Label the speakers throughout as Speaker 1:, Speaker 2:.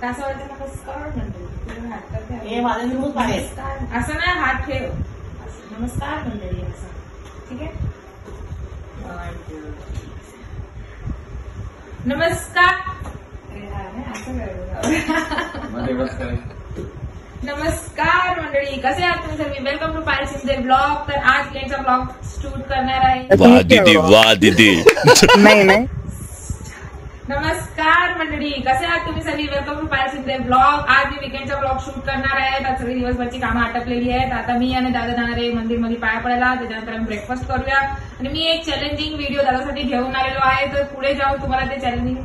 Speaker 1: कसं वाटतं नमस्कार मंडळी हात करते
Speaker 2: असं
Speaker 1: नाही हात ठेव नमस्कार मंडळी असं ठीक आहे नमस्कार असं नमस्कार मंडळी कसे आहात तुम्ही सगळे वेलकम टू पायल सिंधे ब्लॉग तर आज त्यांचा ब्लॉग शूट करणार आहे
Speaker 3: वाह दीदी
Speaker 2: नाही
Speaker 1: नमस्कार मंडळी कसे आहात तुम्ही सगळी वेलकम टू पायल सिंधे ब्लॉग आज मी विकेंडचा ब्लॉग शूट करणार आहे आज सगळी दिवसभरची कामं आटपलेली आहेत आता मी आणि दादा जाणार आहे मंदिरमध्ये पाया पडायला त्याच्यानंतर आम्ही ब्रेकफास्ट करूया आणि मी एक चॅलेंजिंग व्हिडिओ दादासाठी घेऊन आलेलो आहे तर पुढे जाऊन तुम्हाला ते चॅलेंजिंग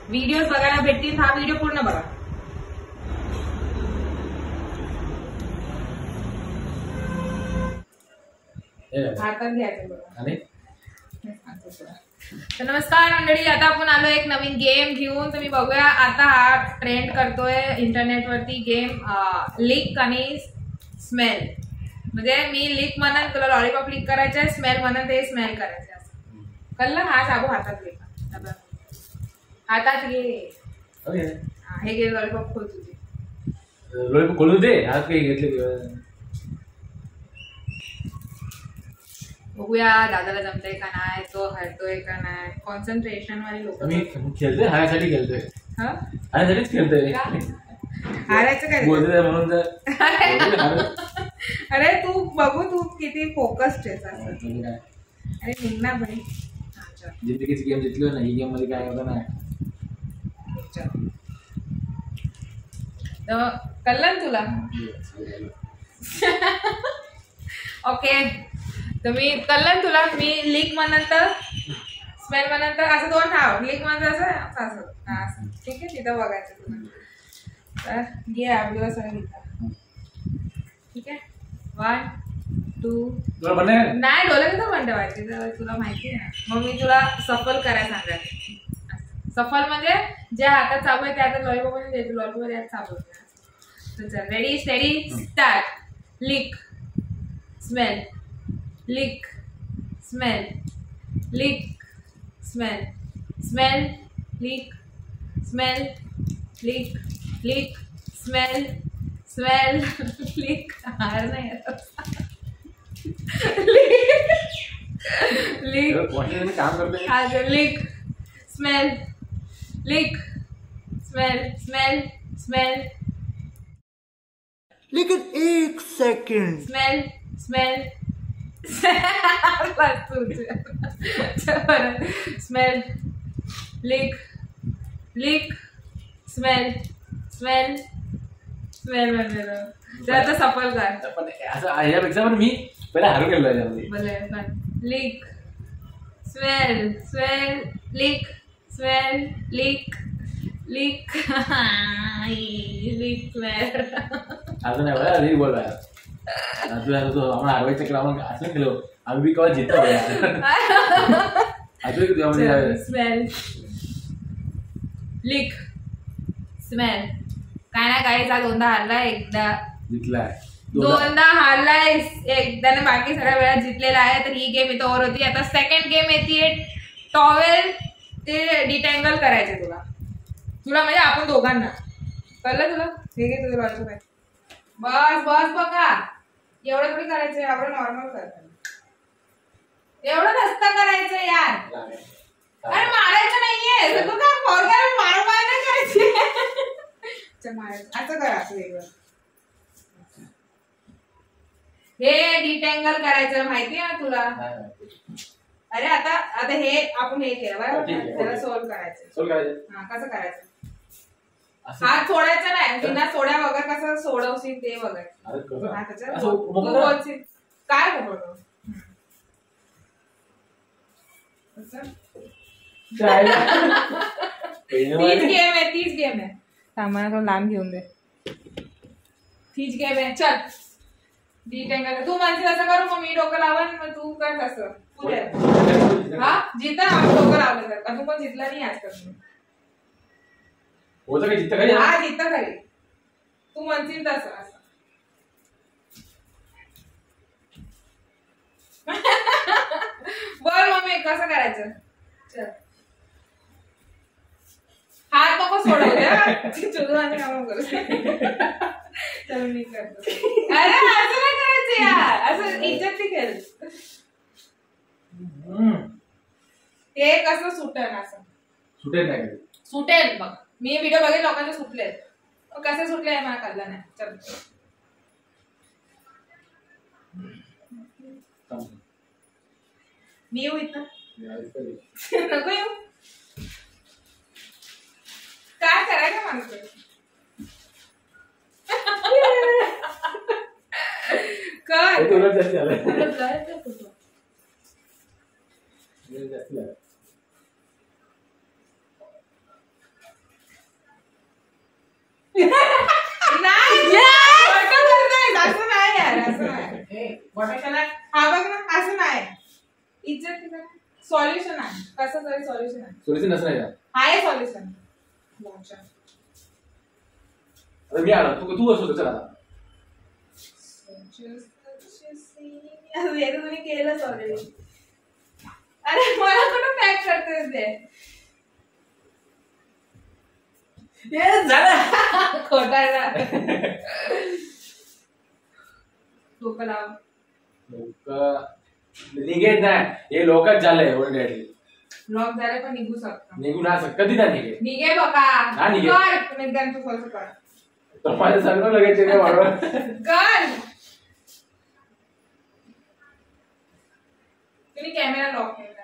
Speaker 1: व्हिडिओज बघायला भेटतील हा व्हिडिओ पूर्ण बघा हातात घ्यायचं बघा तर नमस्कार मंडळी आता आपण आलो एक नवीन गेम घेऊन तुम्ही बघूया आता हा ट्रेंड करतोय इंटरनेटवरती गेम लिक आणि स्मेल म्हणजे मी लिक म्हणून तुला लॉलीपॉप लिक करायचंय स्मेल म्हणून ते स्मेल करायचं असं कळलं हा साबू हातात घे हातात घे हे घे लॉलीपॉप खोल तुझे
Speaker 4: लॉलीपॉप खोलू दे हात काही घेतले
Speaker 1: बघूया दादाला जमतंय का नाही तो हरतोय का नाही कॉन्सन्ट्रेशन वाले लोक
Speaker 4: मी खेळतोय हायासाठी खेळतोय हायासाठीच खेळतोय
Speaker 1: हारायचं काय
Speaker 4: बोलतोय म्हणून तर
Speaker 1: अरे तू बघू तू किती फोकस्ड आहेस अरे निघणार भाई
Speaker 4: जिंदगीची गेम जिंकलो ना ही गेम मध्ये काय होतं ना
Speaker 1: कळलं तुला ओके तर मी कळलं तुला मी लिक म्हणंतर स्मेल म्हणंतर असं दोन ठाव लिक म्हणत असं असं असं ठीक आहे तिथं बघायचं तुला तर घे आपल्याला सगळं घेतला ठीक आहे 1 2 नाही डोळे कसं म्हणते माहिती तुला माहिती आहे मग मी तुला सफल करायला सांगायचं सफल म्हणजे जे हातात चाबू आहे त्या हातात लॉलीपॉप द्यायचं लॉलीपॉप यात चाबू तर ready steady start lick smell lick smell lick smell smell lick smell lick lick smell smell lick हार नाही लिक
Speaker 4: काम करते
Speaker 1: lick smell lick smell smell smell
Speaker 2: लेकिन 1 second
Speaker 1: smell smell smell lick lick smell smell smell म्हणजे आता सफल कर
Speaker 4: पण असं यापेक्षा पण मी पहिला हारू गेलो याच्यामध्ये
Speaker 1: बोले lick smell smell lick smell lick lick lick smell
Speaker 4: असं नाही बघा आधी बोल तुला आपण हारवायचं क्राम असं केलो आम्ही बी केव्हा जिता
Speaker 1: स्मेल लिक स्मेल काय ना काहीचा दोनदा हारलाय एकदा
Speaker 4: जिंकलाय
Speaker 1: दोनदा हारलाय एकदा बाकी सगळ्या वेळा जिंकलेला आहे तर ही गेम इथं ओव्हर होती आता सेकंड गेम येते टॉवेल ते डिटँगल करायचे तुला तुला म्हणजे आपण दोघांना कळलं तुला हे घे तुझं लॉलीपॉप आहे बस बस बघा एवढं थोडी करायचं एवढं नॉर्मल करतात एवढं नसतं करायचं यार अरे मारायचं नाहीये तू काय पोरग्याला मारवाय नाही करायची मारायचं असं करा असं वेगळं हे डिटँगल करायचं माहितीये ना तुला अरे आता आता हे आपण हे केलं बरं त्याला सोल्व करायचं हा कसं करायचं हात सोडायचा नाही बिना सोड्या वगैरे कसं सोडवशील ते वगैरे तू बोलशील काय बोलतो तीच गेम आहे सामान तो लांब घेऊन दे तीच गेम आहे चल डिटेंगल तू म्हणशील असं करू मग मी डोकं लावून मग तू कर कसं पुढे हा जिता आपण डोकं लावलं तर तू पण जितला नाही आजकाल हा जिता खरी तू म्हणशील तसं असं बर मम्मी कसं करायचं चल हात नको सोडव द्या चुदवाने काम करू चल मी करतो अरे असं काय करायचं यार असं इज्जत ती केल ते कसं सुटेल असं
Speaker 4: सुटेल नाही
Speaker 1: सुटेल बघ मी व्हिडिओ बघितले लोकांचे सुटले कसे सुटले मला कळलं नाही चल मी येऊ इथं नको येऊ काय करायचं माणूस कर
Speaker 4: तुला जास्त झालं
Speaker 1: हा बघ ना असं नाही इज्जत सॉल्युशन आहे कसं तरी सॉल्युशन आहे
Speaker 4: सोल्युशन असं नाही का
Speaker 1: आहे सॉल्युशन
Speaker 4: आता मी आलो तू असतो चला आता
Speaker 1: तुम्ही केलंच ऑलरेडी अरे मला कुठं पॅक करतेस ते
Speaker 4: झालं
Speaker 1: खोटा डोकं लाव
Speaker 4: लोक निघेत नाही हे लोकच झालंय ऑलरेडी
Speaker 1: ब्लॉक झाले पण निघू शकतो
Speaker 4: निघून असं कधी नाही निघे
Speaker 1: निघे बघा
Speaker 4: हा, निघे.
Speaker 1: कर तुम्ही एकदम तू कसं कर
Speaker 4: तर माझं सगळं लगेच ते वाढवा
Speaker 1: कर तुम्ही कॅमेरा लॉक केला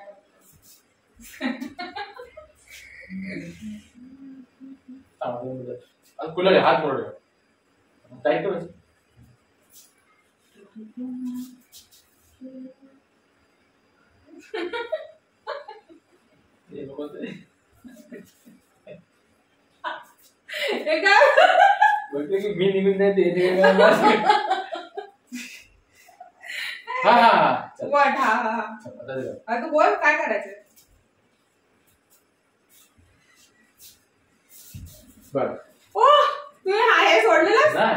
Speaker 4: कुठला हात मोड टाईट करायचं मी निघून नाही ते हा हा हा
Speaker 1: वट हा तू बोल काय करायचं
Speaker 4: बरं
Speaker 1: ओ तुम्ही हे सोडलेलं
Speaker 4: नाही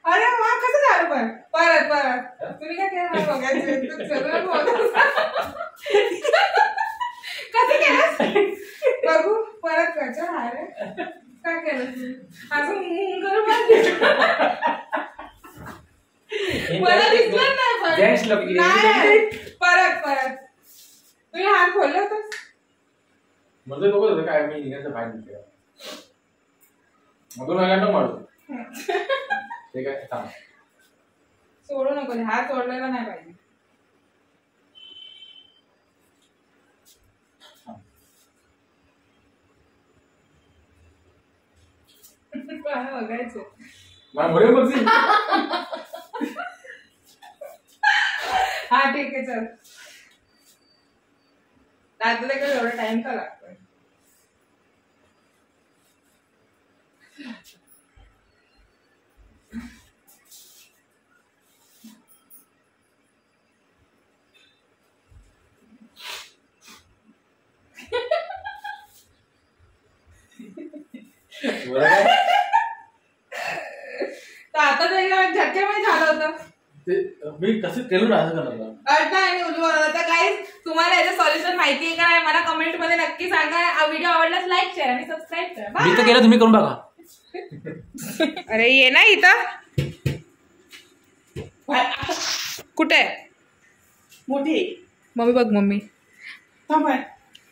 Speaker 1: अरे वा कसं झालं पण परत परत तुम्ही काय केलं बघायचं कसं केलं बघू परत करतो हा रे काय केलं असं मला दिसलं नाही परत परत तुम्ही हात खोलले होतं
Speaker 4: म्हणजे बघत होतं काय मी निघायचं बाहेर निघते मग नको मारू ते काय थांब
Speaker 1: सोडू नको हात सोडलेला नाही पाहिजे बघायचं
Speaker 4: मला मुळे बघशील
Speaker 1: हा ठीक आहे चल रात्री काय एवढा टाइम का लागतोय आता झटक्यामध्ये झालं होतं
Speaker 4: मी कसं केलं ना असं करणार
Speaker 1: अर्थ आणि उज्ज्वल तर काही तुम्हाला याचं सॉल्युशन माहिती आहे का नाही मला कमेंट मध्ये नक्की सांगा व्हिडिओ आवडल्यास लाईक शेअर आणि सबस्क्राईब करा
Speaker 4: मी तर केलं तुम्ही करून बघा
Speaker 1: अरे ये ना इथं कुठे
Speaker 2: मोठी
Speaker 1: मम्मी बघ मम्मी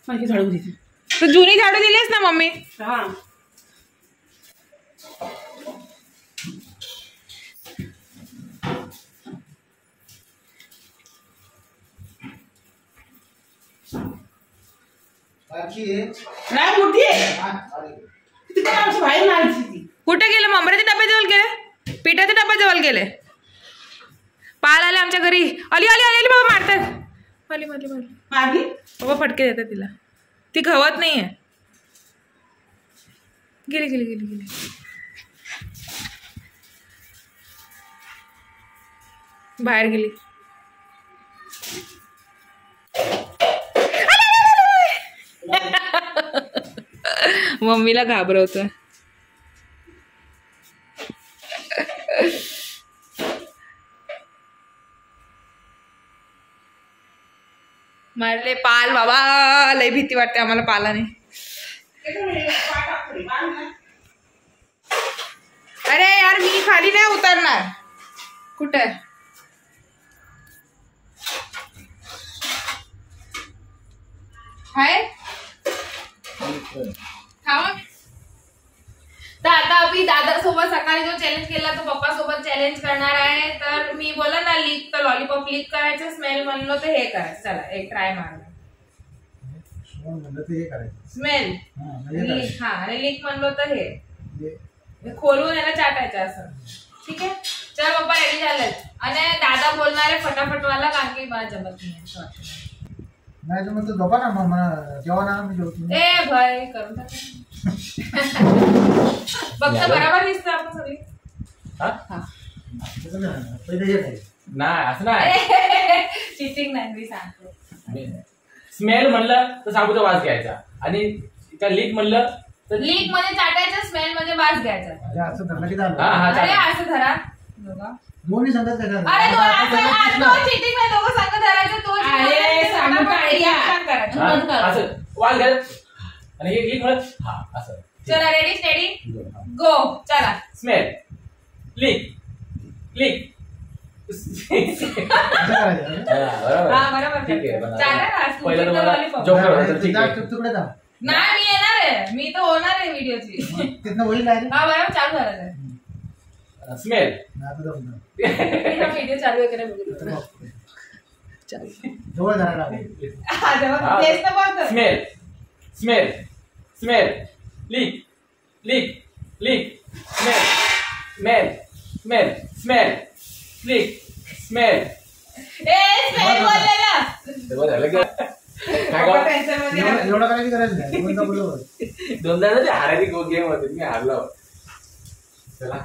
Speaker 2: माझी झाडू दिली
Speaker 1: तू जुनी झाडू दिलीस ना मम्मी
Speaker 2: हा नाही मोठी आहे बाहेर नाही
Speaker 1: कुठे गेले ममराच्या डब्याजवळ गेले पिठाच्या डब्याजवळ गेले पाल आले आमच्या घरी अली अली अली बाबा मारतात अली मारली मारली
Speaker 2: मारली
Speaker 1: बाबा फटके देतात तिला ती खवत नाहीये गेली गेली गेली गेली बाहेर गेली मम्मीला घाबरवतोय मारले पाल बाबा लय भीती वाटते आम्हाला पालाने अरे यार मी खाली नाही उतरणार. कुठे हाय खावा. तर आता अभि दादा सोबत सकाळी जो चॅलेंज केला तो पप्पा सोबत चॅलेंज करणार आहे. तर मी बोला ना लीक तर लॉलीपॉप लीक करायचं, स्मेल म्हणलो तर हे करायचं. चला एक ट्राय मारला. स्मेल लीक, हा आणि लीक म्हणलो तर हे खोलून याला चाटायचं असं. ठीक आहे चल पप्पा रेडी झालेत. आणि दादा बोलणार आहे फटाफट वाला कारण की मला जमत नाही असं वाटतं.
Speaker 3: नाही तर तो झोपा ना मग जेव्हा ना मी जेवतो.
Speaker 1: ए भय करून टाक. बघता बरोबर दिसतं आपण सगळी.
Speaker 3: पहिले येत आहे
Speaker 4: नाही असं नाही.
Speaker 1: चिटिंग नाही मी सांगतो.
Speaker 4: स्मेल म्हणलं तर साबूचा वास घ्यायचा आणि त्या लीक म्हणलं तर
Speaker 1: लीक मध्ये चाटायचं, स्मेल मध्ये वास घ्यायचा.
Speaker 3: म्हणजे असं धरलं की झालं.
Speaker 1: अरे असं धरा दोघं.
Speaker 3: दोन्ही संगत काय झालं?
Speaker 1: अरे तो चिटिंग नाही, दोघं संग धरायचं. तो
Speaker 2: अरे, सांगू काय या?
Speaker 1: करायचं.
Speaker 4: असं वास घ्यायचं आणि हे लीक म्हणत हा असं.
Speaker 1: चला रेडी स्टेडी गो. चला
Speaker 4: स्मेल लीक लीक.
Speaker 3: असं करायचं.
Speaker 4: बरोबर
Speaker 1: हा बरोबर.
Speaker 4: ठीक आहे पण
Speaker 1: चालेल ना,
Speaker 4: पहिलं
Speaker 1: तुमचं
Speaker 4: तुम्हाला
Speaker 1: lollipop.
Speaker 4: joke करायचं, ठीक
Speaker 3: जा,
Speaker 4: आहे.
Speaker 3: तुकडे जा.
Speaker 1: नाही मी येणार आहे, मी तर होणार आहे व्हिडिओची.
Speaker 3: तिथनं होईल आहे.
Speaker 1: हा बरोबर चालू झालं आहे.
Speaker 4: स्मेल
Speaker 3: आता जाऊ ना.
Speaker 1: व्हिडिओ चालू आहे का नाही बघू.
Speaker 3: आता बघ. जवळ धरायला लागेल.
Speaker 1: हा, तेव्हा तेच तर बोलतोय.
Speaker 4: Smell smell smell leak leak leak smell smell smell smell leak smell.
Speaker 1: ए स्मेल बोललेला.
Speaker 4: तेव्हा झालं का काय
Speaker 1: पप्पा
Speaker 4: गं?
Speaker 1: टेन्शनमध्ये आहे.
Speaker 3: एवढं करायची गरज नाही. दोनदा बोललो.
Speaker 4: दोनदा ना ते हारायची गेम होती मी हारलो. चला